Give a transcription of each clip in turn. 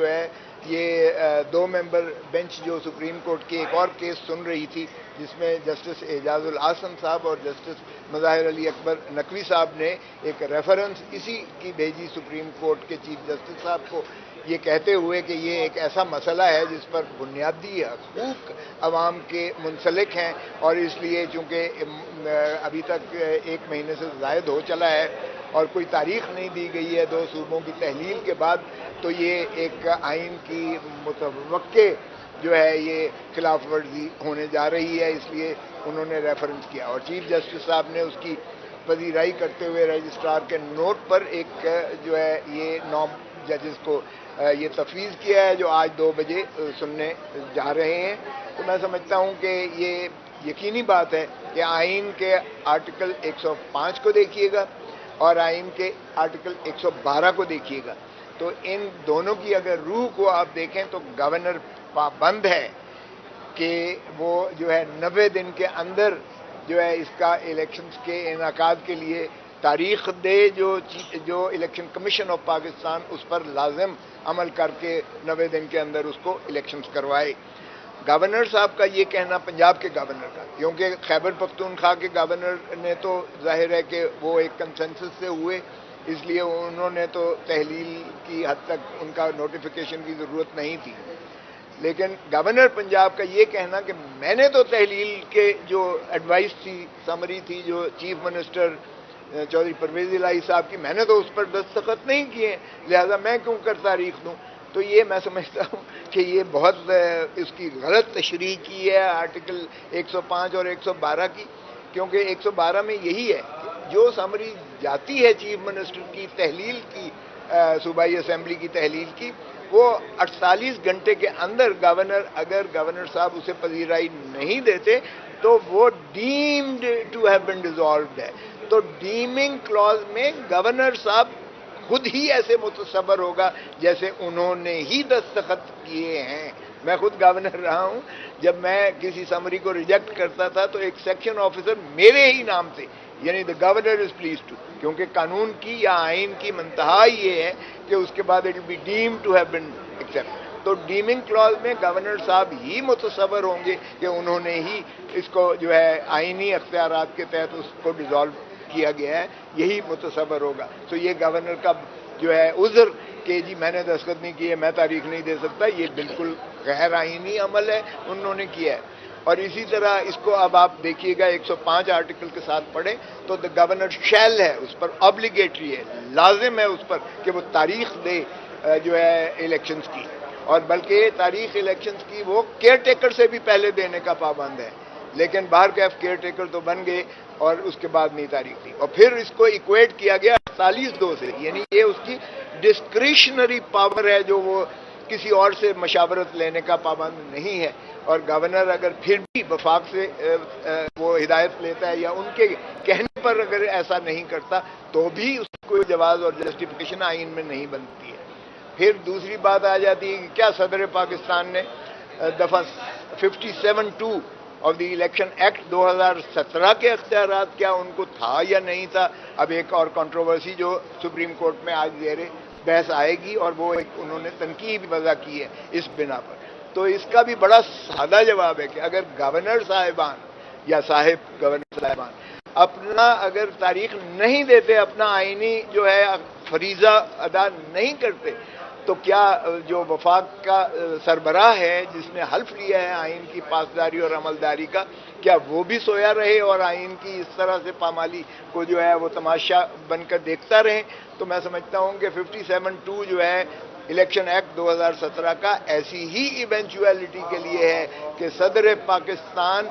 جو ہے یہ دو ممبر بینچ جو سپریم کورٹ کی ایک اور کیس سن رہی تھی جس میں جسٹس اعجاز الحسن صاحب اور جسٹس مظاہر علی اکبر نقوی صاحب نے ایک ریفرنس اسی کی بھیجی سپریم کورٹ کے چیف جسٹس صاحب کو، یہ کہتے ہوئے کہ یہ ایک ایسا مسئلہ ہے جس پر بنیادی حقوق عوام کے منسلک ہیں، اور اس لیے چونکہ ابھی تک ایک مہینے سے زائد ہو چلا ہے اور کوئی تاریخ نہیں دی گئی ہے دو صوبوں کی تحلیل کے بعد، تو یہ ایک آئین کی متوقع جو ہے یہ خلاف ورزی ہونے جا رہی ہے، اس لیے انہوں نے ریفرنس کیا اور چیف جسٹس صاحب نے اس کی پذیرائی کرتے ہوئے رجسٹرار کے نوٹ پر ایک جو ہے یہ 9 ججز کو یہ تفویض کیا ہے جو آج 2 بجے سننے جا رہے ہیں۔ تو میں سمجھتا ہوں کہ یہ یقینی بات ہے کہ آئین کے آرٹیکل 105 کو دیکھیے گا اور آئین کے آرٹیکل 112 کو دیکھیے گا، تو ان دونوں کی اگر روح کو آپ دیکھیں تو گورنر پابند ہے کہ وہ جو ہے 90 دن کے اندر جو ہے اس کا الیکشنز کے انعقاد کے لیے تاریخ دے، جو الیکشن کمیشن آف پاکستان اس پر لازم عمل کر کے 90 دن کے اندر اس کو الیکشنز کروائے۔ گورنر صاحب کا یہ کہنا، پنجاب کے گورنر کا، کیونکہ خیبر پختونخوا کے گورنر نے تو ظاہر ہے کہ وہ ایک کنسنسس سے ہوئے، اس لیے انہوں نے تو تحلیل کی حد تک ان کا نوٹیفیکیشن کی ضرورت نہیں تھی، لیکن گورنر پنجاب کا یہ کہنا کہ میں نے تو تحلیل کے جو ایڈوائس تھی، سمری تھی جو چیف منسٹر چودھری پرویز الہی صاحب کی، میں نے تو اس پر دستخط نہیں کیے، لہذا میں کیوں کر تاریخ دوں؟ تو یہ میں سمجھتا ہوں کہ یہ بہت اس کی غلط تشریح کی ہے آرٹیکل 105 اور 112 کی، کیونکہ 112 میں یہی ہے کہ جو سمری جاتی ہے چیف منسٹر کی تحلیل کی، صوبائی اسمبلی کی تحلیل کی، وہ 48 گھنٹے کے اندر اگر گورنر صاحب اسے پذیرائی نہیں دیتے تو وہ deemed to have been dissolved ہے۔ تو ڈیمنگ کلاز میں گورنر صاحب خود ہی ایسے متصور ہوگا جیسے انہوں نے ہی دستخط کیے ہیں۔ میں خود گورنر رہا ہوں، جب میں کسی سمری کو ریجیکٹ کرتا تھا تو ایک سیکشن آفیسر میرے ہی نام سے، یعنی دا گورنر از پلیز ٹو، کیونکہ قانون کی یا آئین کی منتہا یہ ہے کہ اس کے بعد it will be deemed to have been accept. تو ڈیمنگ کلاز میں گورنر صاحب ہی متصور ہوں گے کہ انہوں نے ہی اس کو جو ہے آئینی اختیارات کے تحت اس کو ڈیزالو کیا گیا ہے، یہی متصور ہوگا۔ تو یہ گورنر کا جو ہے عذر کہ جی میں نے دستخط نہیں کیے، میں تاریخ نہیں دے سکتا، یہ بالکل غیر آئینی عمل ہے، انہوں نے کیا ہے۔ اور اسی طرح اس کو اب آپ دیکھیے گا 105 آرٹیکل کے ساتھ پڑھیں تو دا گورنر شیل ہے، اس پر آبلیگیٹری ہے، لازم ہے اس پر کہ وہ تاریخ دے جو ہے الیکشنز کی، اور بلکہ تاریخ الیکشنز کی وہ کیئر ٹیکر سے بھی پہلے دینے کا پابند ہے، لیکن باہر کیف کیئر ٹیکر تو بن گئے اور اس کے بعد نہیں تاریخ دی، اور پھر اس کو ایکویٹ کیا گیا 48(2) سے، یعنی یہ اس کی ڈسکریشنری پاور ہے جو وہ کسی اور سے مشاورت لینے کا پابند نہیں ہے، اور گورنر اگر پھر بھی وفاق سے وہ ہدایت لیتا ہے یا ان کے کہنے پر اگر ایسا نہیں کرتا تو بھی اس کو جواز اور جسٹیفیکیشن آئین میں نہیں بنتی ہے۔ پھر دوسری بات آ جاتی ہے کہ کیا صدر پاکستان نے دفعہ 57(2) آف دی الیکشن ایکٹ 2017 کے اختیارات کیا ان کو تھا یا نہیں تھا؟ اب ایک اور کنٹروورسی جو سپریم کورٹ میں آج زیر بحث آئے گی، اور وہ انہوں نے تنقید وضع کی ہے اس بنا پر۔ تو اس کا بھی بڑا سادہ جواب ہے کہ اگر گورنر صاحبان یا صاحب گورنر صاحبان اپنا اگر تاریخ نہیں دیتے، اپنا آئینی جو ہے فریضہ ادا نہیں کرتے، تو کیا جو وفاق کا سربراہ ہے جس نے حلف لیا ہے آئین کی پاسداری اور عملداری کا، کیا وہ بھی سویا رہے اور آئین کی اس طرح سے پامالی کو جو ہے وہ تماشا بن کر دیکھتا رہے؟ تو میں سمجھتا ہوں کہ 57(2) جو ہے الیکشن ایکٹ 2017 کا ایسی ہی ایونچویلٹی کے لیے ہے کہ صدر پاکستان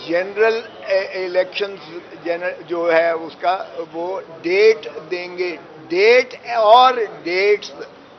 جنرل الیکشنز جو ہے اس کا وہ ڈیٹ دیں گے، ڈیٹ اور ڈیٹس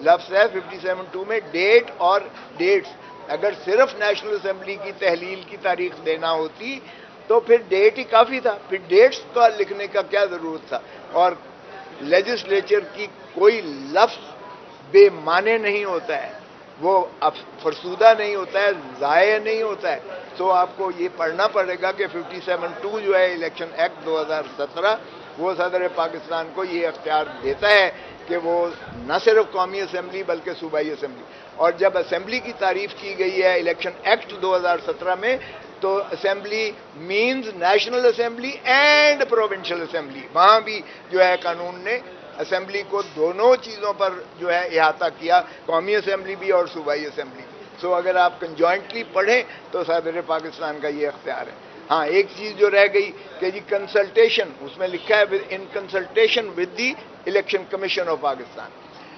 لفظ ہے 57(2) میں، ڈیٹ اور ڈیٹس۔ اگر صرف نیشنل اسمبلی کی تحلیل کی تاریخ دینا ہوتی تو پھر ڈیٹ ہی کافی تھا، پھر ڈیٹس کا لکھنے کا کیا ضرورت تھا؟ اور لیجسلیچر کی کوئی لفظ بے معنی نہیں ہوتا ہے، وہ فرسودہ نہیں ہوتا ہے، ضائع نہیں ہوتا ہے۔ تو آپ کو یہ پڑھنا پڑے گا کہ 57(2) جو ہے الیکشن ایکٹ 2017 وہ صدر پاکستان کو یہ اختیار دیتا ہے کہ وہ نہ صرف قومی اسمبلی بلکہ صوبائی اسمبلی، اور جب اسمبلی کی تعریف کی گئی ہے الیکشن ایکٹ 2017 میں، تو assembly means national assembly and provincial assembly, وہاں بھی جو ہے قانون نے اسمبلی کو دونوں چیزوں پر جو ہے احاطہ کیا، قومی اسمبلی بھی اور صوبائی اسمبلی بھی۔ سو اگر آپ کنجوائنٹلی پڑھیں تو صدر پاکستان کا یہ اختیار ہے۔ ہاں ایک چیز جو رہ گئی کہ جی کنسلٹیشن، اس میں لکھا ہے in consultation with the election commission of Pakistan.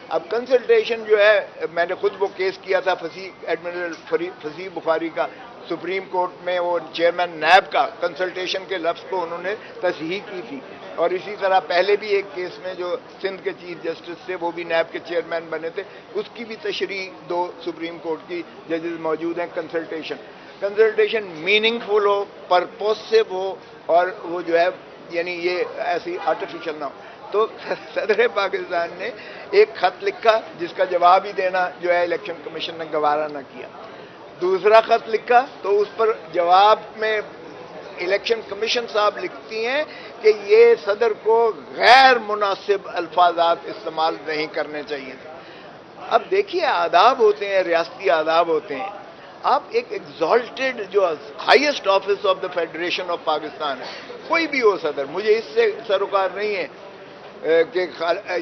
اب کنسلٹیشن جو ہے، میں نے خود وہ کیس کیا تھا ایڈمرل فصیح بخاری کا سپریم کورٹ میں، وہ چیئرمین نیب کا کنسلٹیشن کے لفظ کو انہوں نے تصحیح کی تھی، اور اسی طرح پہلے بھی ایک کیس میں جو سندھ کے چیف جسٹس تھے وہ بھی نیب کے چیئرمین بنے تھے، اس کی بھی تشریح 2 سپریم کورٹ کی ججز موجود ہیں۔ کنسلٹیشن میننگ فل ہو، پرپوسو ہو، اور وہ جو ہے یعنی یہ ایسی آرٹیفیشل نہ ہو۔ تو صدر پاکستان نے ایک خط لکھا جس کا جواب ہی دینا جو ہے الیکشن کمیشن نے گوارا نہ کیا، دوسرا خط لکھا تو اس پر جواب میں الیکشن کمیشن صاحب لکھتی ہیں کہ یہ صدر کو غیر مناسب الفاظات استعمال نہیں کرنے چاہیے تھے۔ اب دیکھیے آداب ہوتے ہیں، ریاستی آداب ہوتے ہیں، آپ ایک ایگزالٹڈ جو highest office of the federation of Pakistan ہے، کوئی بھی ہو صدر، مجھے اس سے سروکار نہیں ہے کہ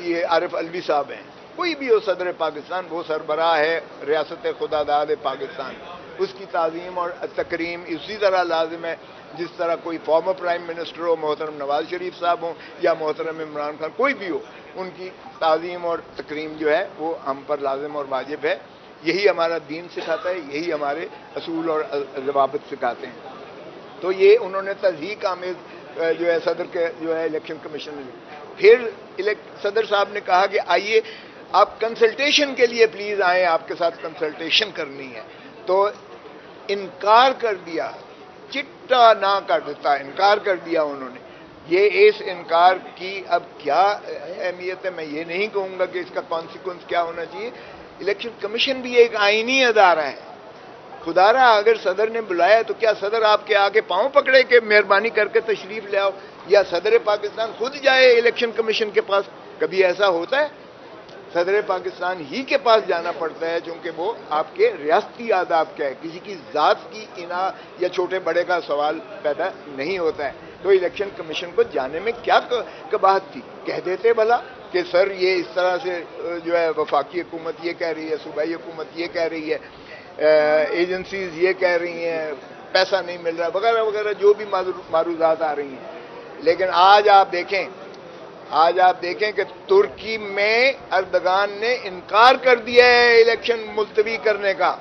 یہ عارف الوی صاحب ہیں، کوئی بھی ہو صدر پاکستان، وہ سربراہ ہے ریاست خدا داد پاکستان، اس کی تعظیم اور تکریم اسی طرح لازم ہے جس طرح کوئی فارمر پرائم منسٹر ہو، محترم نواز شریف صاحب ہوں یا محترم عمران خان، کوئی بھی ہو، ان کی تعظیم اور تکریم جو ہے وہ ہم پر لازم اور واجب ہے۔ یہی ہمارا دین سکھاتا ہے، یہی ہمارے اصول اور ضوابط سکھاتے ہیں۔ تو یہ انہوں نے تصحیح آمیز جو ہے صدر کے جو ہے الیکشن کمیشن نے، پھر صدر صاحب نے کہا کہ آئیے آپ کنسلٹیشن کے لیے پلیز آئیں، آپ کے ساتھ کنسلٹیشن کرنی ہے، تو انکار کر دیا، چٹا نہ کر دیتا، انکار کر دیا انہوں نے۔ یہ اس انکار کی اب کیا اہمیت ہے میں یہ نہیں کہوں گا کہ اس کا کانسیکوینس کیا ہونا چاہیے۔ الیکشن کمیشن بھی ایک آئینی ادارہ ہے، خدا را اگر صدر نے بلایا تو کیا صدر آپ کے آگے پاؤں پکڑے کہ مہربانی کر کے تشریف لے آؤ، یا صدر پاکستان خود جائے الیکشن کمیشن کے پاس؟ کبھی ایسا ہوتا ہے؟ صدر پاکستان ہی کے پاس جانا پڑتا ہے، چونکہ وہ آپ کے ریاستی آداب کا ہے، کسی کی ذات کی انا یا چھوٹے بڑے کا سوال پیدا نہیں ہوتا ہے۔ تو الیکشن کمیشن کو جانے میں کیا قباحت تھی؟ کہہ دیتے بھلا کہ سر یہ اس طرح سے جو ہے وفاقی حکومت یہ کہہ رہی ہے، صوبائی حکومت یہ کہہ رہی ہے، ایجنسیز یہ کہہ رہی ہیں، پیسہ نہیں مل رہا وغیرہ وغیرہ، جو بھی معروضات آ رہی ہیں۔ لیکن آج آپ دیکھیں کہ ترکی میں اردگان نے انکار کر دیا ہے الیکشن ملتوی کرنے کا،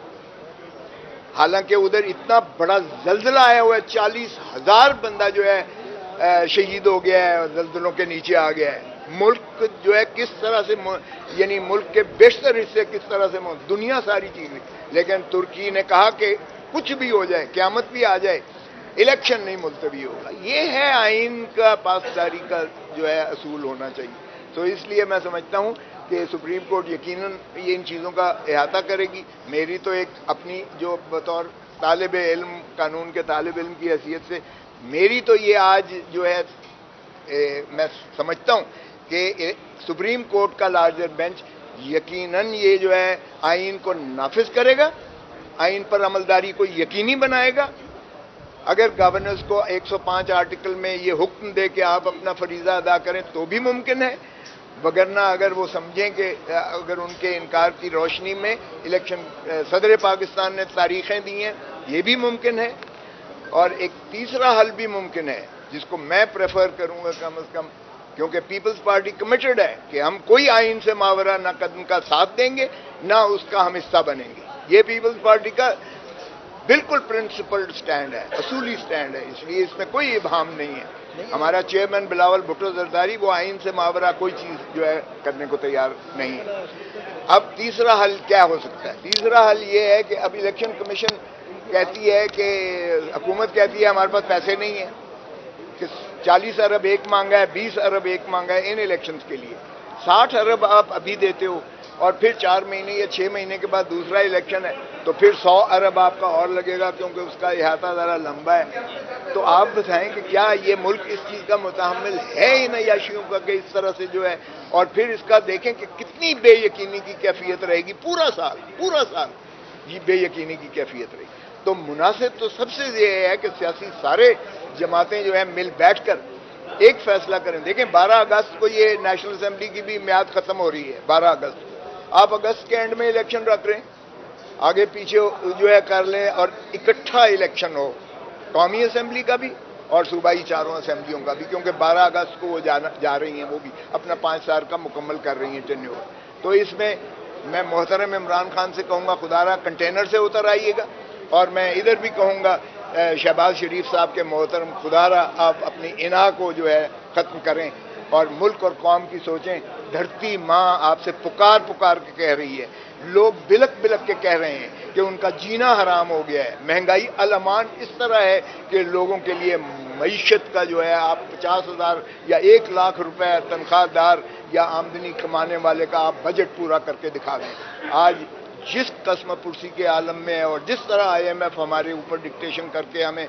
حالانکہ ادھر اتنا بڑا زلزلہ آیا ہوا ہے، 40,000 بندہ جو ہے شہید ہو گیا ہے، زلزلوں کے نیچے آ گیا ہے۔ ملک جو ہے کس طرح سے یعنی ملک کے بیشتر حصے کس طرح سے دنیا ساری چیزیں، لیکن ترکی نے کہا کہ کچھ بھی ہو جائے، قیامت بھی آ جائے، الیکشن نہیں ملتوی ہوگا۔ یہ ہے آئین کا پاسداری کا جو ہے اصول ہونا چاہیے۔ تو اس لیے میں سمجھتا ہوں کہ سپریم کورٹ یقیناً یہ ان چیزوں کا احاطہ کرے گی۔ میری تو ایک اپنی جو بطور طالب علم، قانون کے طالب علم کی حیثیت سے میری تو یہ آج جو ہے میں سمجھتا ہوں کہ سپریم کورٹ کا لارجر بینچ یقیناً یہ جو ہے آئین کو نافذ کرے گا، آئین پر عملداری کو یقینی بنائے گا۔ اگر گورننس کو 105 آرٹیکل میں یہ حکم دے کہ آپ اپنا فریضہ ادا کریں تو بھی ممکن ہے، وگرنہ اگر وہ سمجھیں کہ اگر ان کے انکار کی روشنی میں الیکشن صدر پاکستان نے تاریخیں دی ہیں، یہ بھی ممکن ہے۔ اور ایک تیسرا حل بھی ممکن ہے جس کو میں پریفر کروں گا کم از کم، کیونکہ پیپلز پارٹی کمیٹڈ ہے کہ ہم کوئی آئین سے ماورا نہ قدم کا ساتھ دیں گے نہ اس کا ہم حصہ بنیں گے۔ یہ پیپلز پارٹی کا بالکل پرنسپلڈ سٹینڈ ہے، اصولی سٹینڈ ہے، اس لیے اس میں کوئی ابہام نہیں ہے۔ ہمارا چیئرمین بلاول بھٹو زرداری وہ آئین سے ماورا کوئی چیز جو ہے کرنے کو تیار نہیں ہے۔ اب تیسرا حل کیا ہو سکتا ہے؟ تیسرا حل یہ ہے کہ اب الیکشن کمیشن کہتی ہے کہ حکومت کہتی ہے ہمارے پاس پیسے نہیں ہیں، کہ 40 ارب ایک مانگا ہے، 20 ارب ایک مانگا ہے ان الیکشنز کے لیے، 60 ارب آپ ابھی دیتے ہو، اور پھر 4 مہینے یا 6 مہینے کے بعد دوسرا الیکشن ہے تو پھر 100 ارب آپ کا اور لگے گا کیونکہ اس کا احاطہ ذرا لمبا ہے. تو آپ بتائیں کہ کیا یہ ملک اس چیز کا متحمل ہے ان عیاشیوں کا کہ اس طرح سے جو ہے. اور پھر اس کا دیکھیں کہ کتنی بے یقینی کی کیفیت رہے گی پورا سال یہ بے یقینی کی کیفیت رہے گی. تو مناسب تو سب سے یہ ہے کہ سیاسی سارے جماعتیں جو ہیں مل بیٹھ کر ایک فیصلہ کریں. دیکھیں 12 اگست کو یہ نیشنل اسمبلی کی بھی میعاد ختم ہو رہی ہے. 12 اگست آپ اگست کے اینڈ میں الیکشن رکھ رہے ہیں, آگے پیچھے جو ہے کر لیں اور اکٹھا الیکشن ہو قومی اسمبلی کا بھی اور صوبائی چاروں اسمبلیوں کا بھی, کیونکہ 12 اگست کو وہ جا رہی ہیں, وہ بھی اپنا 5 سال کا مکمل کر رہی ہیں ٹینیور. تو اس میں محترم عمران خان سے کہوں گا خدا را کنٹینر سے اتر آئیے گا, اور میں ادھر بھی کہوں گا شہباز شریف صاحب کے محترم خدا را آپ اپنی انا کو جو ہے ختم کریں اور ملک اور قوم کی سوچیں. دھرتی ماں آپ سے پکار کے کہہ رہی ہے, لوگ بلک کے کہہ رہے ہیں کہ ان کا جینا حرام ہو گیا ہے. مہنگائی الامان اس طرح ہے کہ لوگوں کے لیے معیشت کا جو ہے آپ 50,000 یا 1 لاکھ روپے تنخواہ دار یا آمدنی کمانے والے کا آپ بجٹ پورا کر کے دکھا دیں. آج جس قسم پرسی کے عالم میں ہے اور جس طرح IMF ہمارے اوپر ڈکٹیشن کر کے ہمیں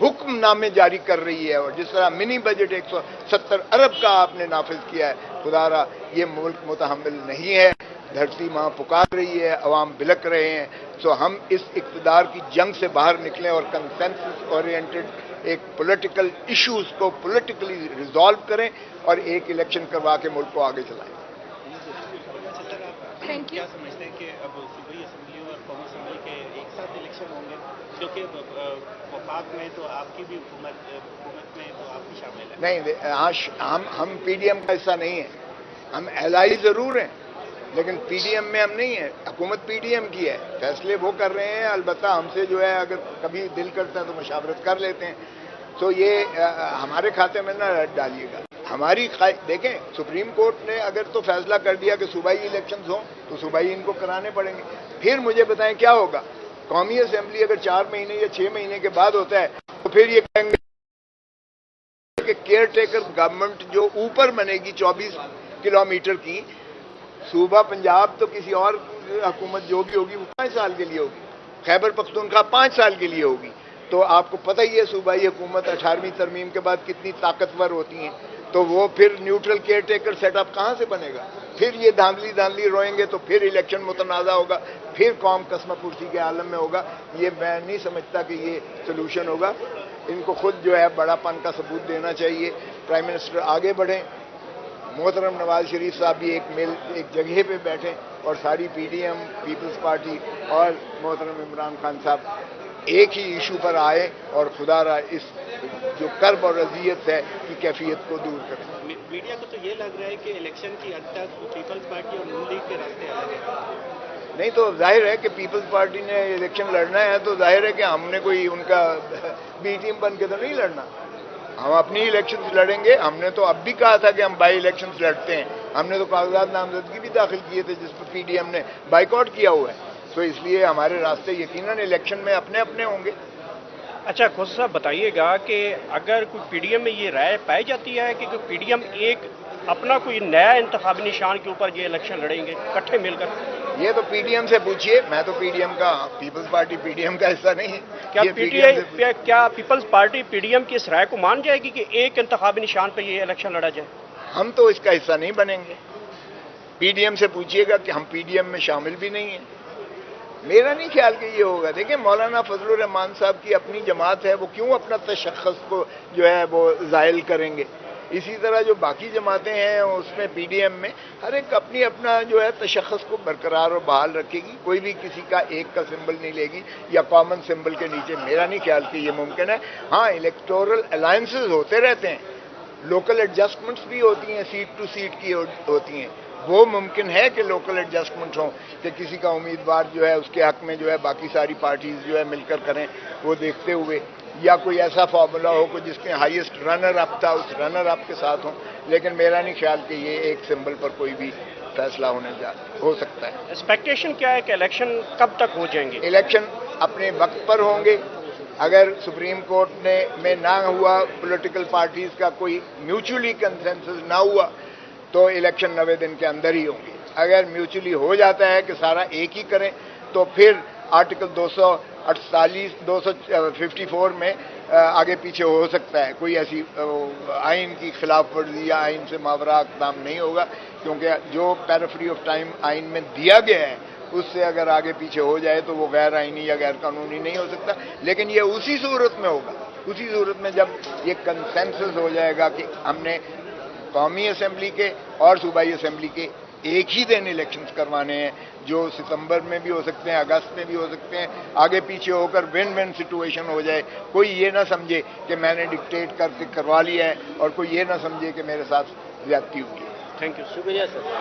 حکم نامے جاری کر رہی ہے, اور جس طرح منی بجٹ 170 ارب کا آپ نے نافذ کیا ہے, خدا را یہ ملک متحمل نہیں ہے. دھرتی ماں پکار رہی ہے, عوام بلک رہے ہیں. سو ہم اس اقتدار کی جنگ سے باہر نکلیں اور کنسنسس اورینٹڈ ایک پولیٹیکل ایشوز کو پولیٹیکلی ریزالو کریں اور ایک الیکشن کروا کے ملک کو آگے چلائیں. Thank you. کیا سمجھتے ہیں کہ اب صوبائی اسمبلی اور قومی اسمبلی کے ایک ساتھ الیکشن ہوں گے, کیونکہ وفاق میں تو آپ کی بھی حکومت میں تو آپ بھی شامل ہیں؟ نہیں, ہم PDM کا حصہ نہیں ہیں. ہم الائی ضرور ہیں لیکن PDM میں ہم نہیں ہیں. حکومت PDM کی ہے, فیصلے وہ کر رہے ہیں. البتہ ہم سے جو ہے اگر کبھی دل کرتا ہے تو مشاورت کر لیتے ہیں. تو یہ ہمارے کھاتے میں نہ ڈالیے گا. ہماری دیکھیں سپریم کورٹ نے اگر تو فیصلہ کر دیا کہ صوبائی الیکشنز ہوں تو صوبائی ان کو کرانے پڑیں گے. پھر مجھے بتائیں کیا ہوگا. قومی اسمبلی اگر 4 مہینے یا 6 مہینے کے بعد ہوتا ہے تو پھر یہ کہیں گے کہ کیئر ٹیکر گورنمنٹ جو اوپر بنے گی 24 کلومیٹر کی, صوبہ پنجاب تو کسی اور حکومت جو بھی ہوگی وہ 5 سال کے لیے ہوگی, خیبر پختونخوا 5 سال کے لیے ہوگی. تو آپ کو پتہ ہی ہے صوبائی حکومت 18ویں ترمیم کے بعد کتنی طاقتور ہوتی ہیں. تو وہ پھر neutral caretaker set up کہاں سے بنے گا. پھر یہ دھاندلی روئیں گے تو پھر الیکشن متنازع ہوگا, پھر قوم قسم پرسی کے عالم میں ہوگا. یہ میں نہیں سمجھتا کہ یہ سلوشن ہوگا. ان کو خود جو ہے بڑا پن کا ثبوت دینا چاہیے. پرائم منسٹر آگے بڑھیں, محترم نواز شریف صاحب بھی ایک جگہ پہ بیٹھیں, اور ساری PDM پیپلز پارٹی اور محترم عمران خان صاحب ایک ہی ایشو پر آئے اور خدا را اس جو کرب اور اذیت ہے کی کیفیت کو دور کریں. میڈیا کو تو یہ لگ رہا ہے کہ الیکشن کی حد تک پیپلز پارٹی اور نون لیگ کے راستے الگ ہیں. نہیں تو ظاہر ہے کہ پیپلز پارٹی نے الیکشن لڑنا ہے تو ظاہر ہے کہ ہم نے کوئی ان کا بی ٹیم بن کے تو نہیں لڑنا. ہم اپنی الیکشنز لڑیں گے. ہم نے تو اب بھی کہا تھا کہ ہم بائی الیکشنز لڑتے ہیں. ہم نے تو کاغذات نامزدگی بھی داخل کیے تھے جس پر PDM نے بائیکاٹ کیا ہوا ہے. تو اس لیے ہمارے راستے یقیناً الیکشن میں اپنے ہوں گے. اچھا کھوسا صاحب بتائیے گا کہ اگر کوئی PDM میں یہ رائے پائی جاتی ہے کہ PDM ایک اپنا کوئی نیا انتخابی نشان کے اوپر یہ الیکشن لڑیں گے اکٹھے مل کر, یہ تو PDM سے پوچھیے. میں تو PDM کا, پیپلز پارٹی PDM کا حصہ نہیں ہے. کیا پیپلز پارٹی PDM کی اس رائے کو مان جائے گی کہ ایک انتخابی نشان پہ یہ الیکشن لڑا جائے؟ ہم تو اس کا حصہ نہیں بنیں گے. PDM سے پوچھیے گا کہ ہم PDM میں شامل بھی نہیں ہیں. میرا نہیں خیال کہ یہ ہوگا. دیکھیں مولانا فضل الرحمان صاحب کی اپنی جماعت ہے, وہ کیوں اپنا تشخص کو جو ہے وہ زائل کریں گے. اسی طرح جو باقی جماعتیں ہیں اس میں PDM میں ہر ایک اپنا جو ہے تشخص کو برقرار اور بحال رکھے گی. کوئی بھی کسی کا ایک کا سمبل نہیں لے گی یا کامن سمبل کے نیچے. میرا نہیں خیال کہ یہ ممکن ہے. ہاں الیکٹورل الائنسز ہوتے رہتے ہیں, لوکل ایڈجسٹمنٹس بھی ہوتی ہیں, سیٹ ٹو سیٹ کی ہوتی ہیں. وہ ممکن ہے کہ لوکل ایڈجسٹمنٹ ہوں کہ کسی کا امیدوار جو ہے اس کے حق میں جو ہے باقی ساری پارٹیز جو ہے مل کر کریں, وہ دیکھتے ہوئے, یا کوئی ایسا فارمولا ہو کہ جس میں ہائیسٹ رنر اپ تھا اس رنر اپ کے ساتھ ہوں. لیکن میرا نہیں خیال کہ یہ ایک سمبل پر کوئی بھی فیصلہ ہو سکتا ہے. ایکسپیکٹیشن کیا ہے کہ الیکشن کب تک ہو جائیں گے؟ الیکشن اپنے وقت پر ہوں گے. اگر سپریم کورٹ میں نہ ہوا, پولیٹیکل پارٹیز کا کوئی میوچولی کنسنسس نہ ہوا, تو الیکشن 90 دن کے اندر ہی ہوں گے. اگر میوچلی ہو جاتا ہے کہ سارا ایک ہی کریں تو پھر آرٹیکل 248 254 میں آگے پیچھے ہو سکتا ہے، کوئی ایسی آئین کی خلاف ورزی یا آئین سے ماورا اقدام نہیں ہوگا، کیونکہ جو پیرافری آف ٹائم آئین میں دیا گیا ہے اس سے اگر آگے پیچھے ہو جائے تو وہ غیر آئینی یا غیر قانونی نہیں ہو سکتا. لیکن یہ اسی صورت میں ہوگا، اسی صورت میں جب یہ کنسنسس ہو جائے گا کہ ہم نے قومی اسمبلی کے اور صوبائی اسمبلی کے ایک ہی دن الیکشنز کروانے ہیں، جو ستمبر میں بھی ہو سکتے ہیں، اگست میں بھی ہو سکتے ہیں، آگے پیچھے ہو کر ون ون سچویشن ہو جائے. کوئی یہ نہ سمجھے کہ میں نے ڈکٹیٹ کر کے کروا لیا ہے، اور کوئی یہ نہ سمجھے کہ میرے ساتھ زیادتی ہوئی ہے. تھینک یو، شکریہ سر.